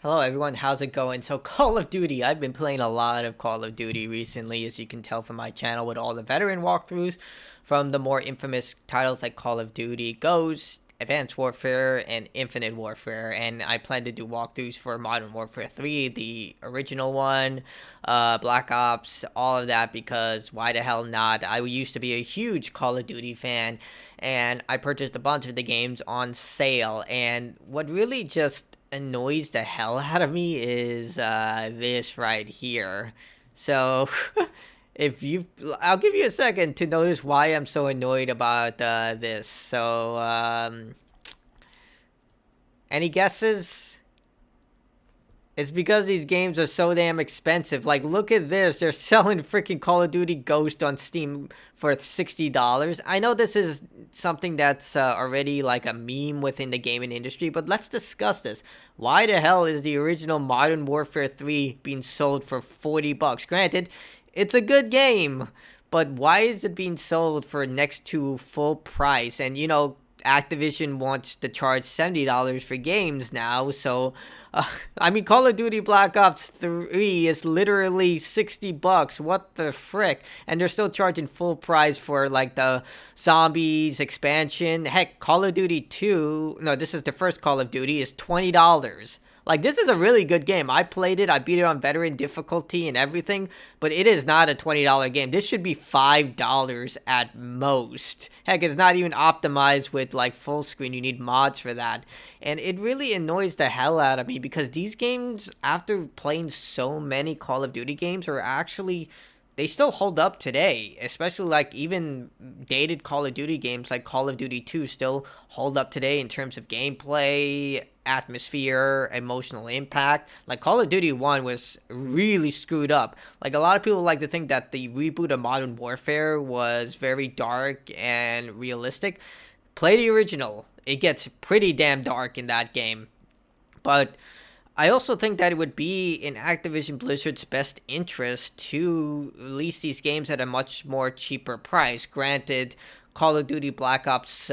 Hello everyone, how's it going? So Call of Duty, I've been playing a lot of Call of Duty recently, as you can tell from my channel with all the veteran walkthroughs from the more infamous titles like Call of Duty Ghost, Advanced Warfare, and Infinite Warfare. And I plan to do walkthroughs for Modern Warfare 3, the original one, Black Ops, all of that, because why the hell not? I used to be a huge Call of Duty fan, and I purchased a bunch of the games on sale. And what really just annoys the hell out of me is this right here. So if you, I'll give you a second to notice why I'm so annoyed about this. So any guesses? It's because these games are so damn expensive. Like, look at this. They're selling freaking Call of Duty Ghost on Steam for $60. I know this is something that's already like a meme within the gaming industry, but let's discuss this. Why the hell is the original Modern Warfare 3 being sold for $40? Granted, it's a good game, but why is it being sold for next to full price? And Activision wants to charge $70 for games now, so I mean, Call of Duty Black Ops 3 is literally $60. What the frick? And they're still charging full price for like the zombies expansion. Heck, Call of Duty 2, no, this is the first Call of Duty, is $20. Like, this is a really good game. I played it. I beat it on veteran difficulty and everything, but it is not a $20 game. This should be $5 at most. Heck, it's not even optimized with, like, full screen. You need mods for that. And it really annoys the hell out of me because these games, after playing so many Call of Duty games, are actually they still hold up today, especially like even dated Call of Duty games like Call of Duty 2 still hold up today in terms of gameplay, atmosphere, emotional impact. Like Call of Duty 1 was really screwed up. Like a lot of people like to think that the reboot of Modern Warfare was very dark and realistic. Play the original. It gets pretty damn dark in that game. But I also think that it would be in Activision Blizzard's best interest to release these games at a much more cheaper price. Granted, Call of Duty Black Ops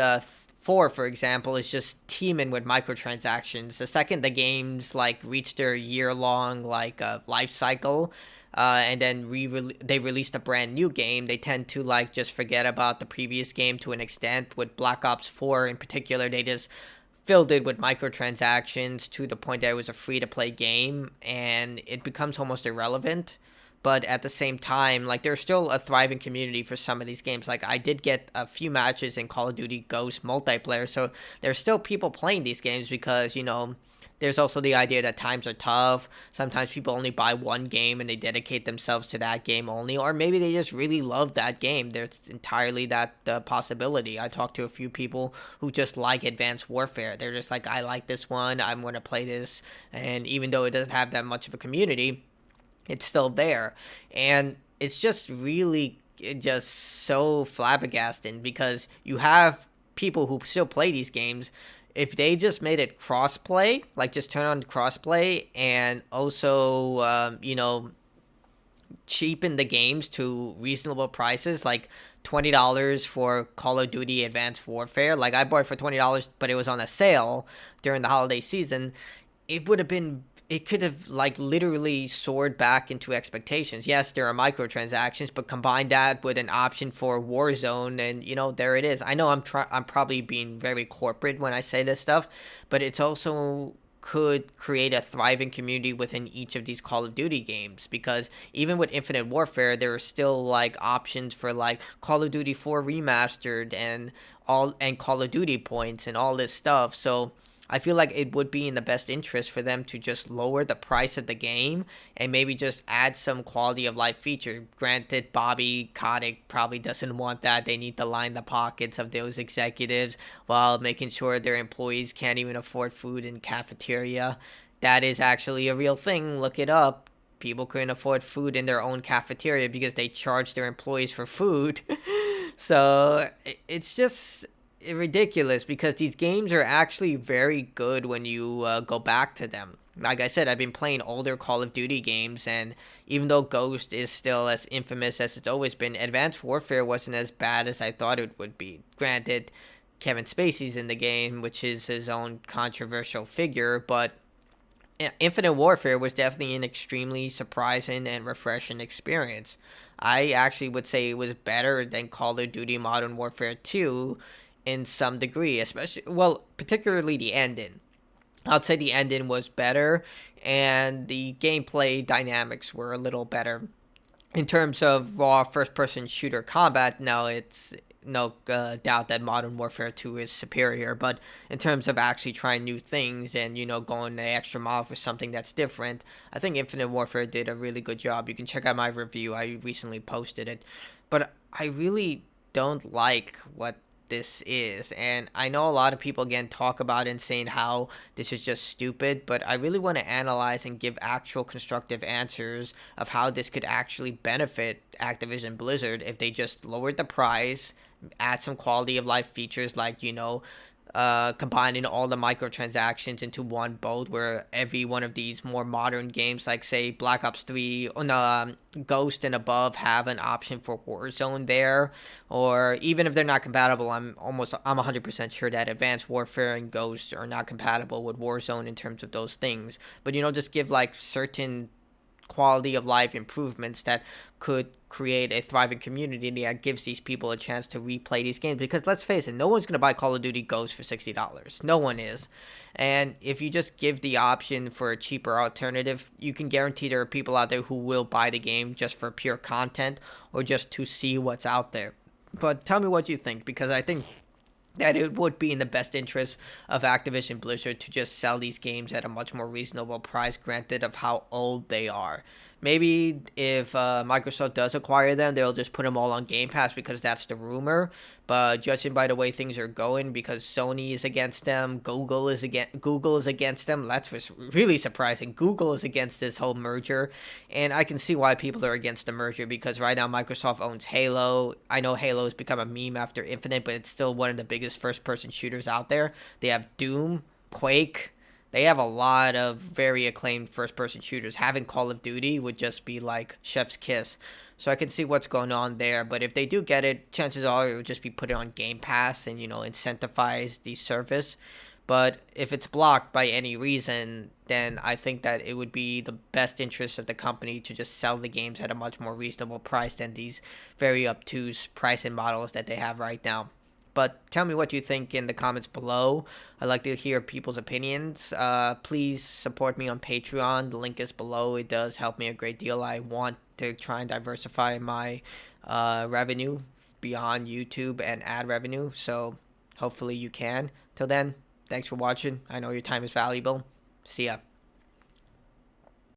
4, for example, is just teeming with microtransactions. The second the games like reach their year-long like life cycle, and then they released a brand new game, they tend to like just forget about the previous game to an extent. With Black Ops 4 in particular, they just filled it with microtransactions to the point that it was a free to play game and it becomes almost irrelevant. But at the same time, like there's still a thriving community for some of these games. Like I did get a few matches in Call of Duty Ghost multiplayer, so there's still people playing these games because there's also the idea that times are tough. Sometimes people only buy one game and they dedicate themselves to that game only, or maybe they just really love that game. There's entirely that possibility. I talked to a few people who just like Advanced Warfare. They're just like, I like this one, I'm going to play this, and even though it doesn't have that much of a community, it's still there. And it's just really just so flabbergasting because you have people who still play these games. If they just made it crossplay, like just turn on crossplay and also, cheapen the games to reasonable prices, like $20 for Call of Duty Advanced Warfare. Like I bought it for $20, but it was on a sale during the holiday season. It could have like literally soared back into expectations. Yes, there are microtransactions, but combine that with an option for Warzone, and there it is. I know I'm probably being very corporate when I say this stuff, but it's also could create a thriving community within each of these Call of Duty games, because even with Infinite Warfare there are still like options for like Call of Duty 4 remastered and Call of Duty points and all this stuff. So I feel like it would be in the best interest for them to just lower the price of the game and maybe just add some quality of life feature. Granted, Bobby Kotick probably doesn't want that. They need to line the pockets of those executives while making sure their employees can't even afford food in cafeteria. That is actually a real thing. Look it up. People couldn't afford food in their own cafeteria because they charged their employees for food. So it's just ridiculous because these games are actually very good when you go back to them. Like I said, I've been playing older Call of Duty games, and even though Ghost is still as infamous as it's always been, Advanced Warfare wasn't as bad as I thought it would be. Granted, Kevin Spacey's in the game, which is his own controversial figure, but Infinite Warfare was definitely an extremely surprising and refreshing experience. I actually would say it was better than Call of Duty Modern Warfare 2 in some degree, especially, well, particularly the ending. I'd say the ending was better, and the gameplay dynamics were a little better. In terms of raw first person shooter combat, no, it's no doubt that Modern Warfare 2 is superior. But in terms of actually trying new things and, going the extra mile for something that's different, I think Infinite Warfare did a really good job. You can check out my review, I recently posted it. But I really don't like what this is. And I know a lot of people again talk about it and saying how this is just stupid, but I really want to analyze and give actual constructive answers of how this could actually benefit Activision Blizzard if they just lowered the price, add some quality of life features like, combining all the microtransactions into one boat, where every one of these more modern games like say Black Ops 3 or no, Ghost and above have an option for Warzone there. Or even if they're not compatible, I'm 100% sure that Advanced Warfare and Ghost are not compatible with Warzone in terms of those things. But just give like certain quality of life improvements that could create a thriving community that gives these people a chance to replay these games. Because let's face it, no one's going to buy Call of Duty Ghost for $60. No one is. And if you just give the option for a cheaper alternative, you can guarantee there are people out there who will buy the game just for pure content or just to see what's out there. But tell me what you think, because I think that it would be in the best interest of Activision Blizzard to just sell these games at a much more reasonable price, granted of how old they are. Maybe if Microsoft does acquire them, they'll just put them all on Game Pass because that's the rumor. But judging by the way things are going, because Sony is against them, Google is against them. That's what's really surprising. Google is against this whole merger, and I can see why people are against the merger, because right now Microsoft owns Halo. I know Halo has become a meme after Infinite, but it's still one of the biggest first-person shooters out there. They have Doom, Quake. They have a lot of very acclaimed first-person shooters. Having Call of Duty would just be like chef's kiss. So I can see what's going on there. But if they do get it, chances are it would just be put on Game Pass and, incentivize the service. But if it's blocked by any reason, then I think that it would be the best interest of the company to just sell the games at a much more reasonable price than these very obtuse pricing models that they have right now. But tell me what you think in the comments below. I'd like to hear people's opinions. Please support me on Patreon. The link is below. It does help me a great deal. I want to try and diversify my revenue beyond YouTube and ad revenue. So hopefully you can. Till then, thanks for watching. I know your time is valuable. See ya.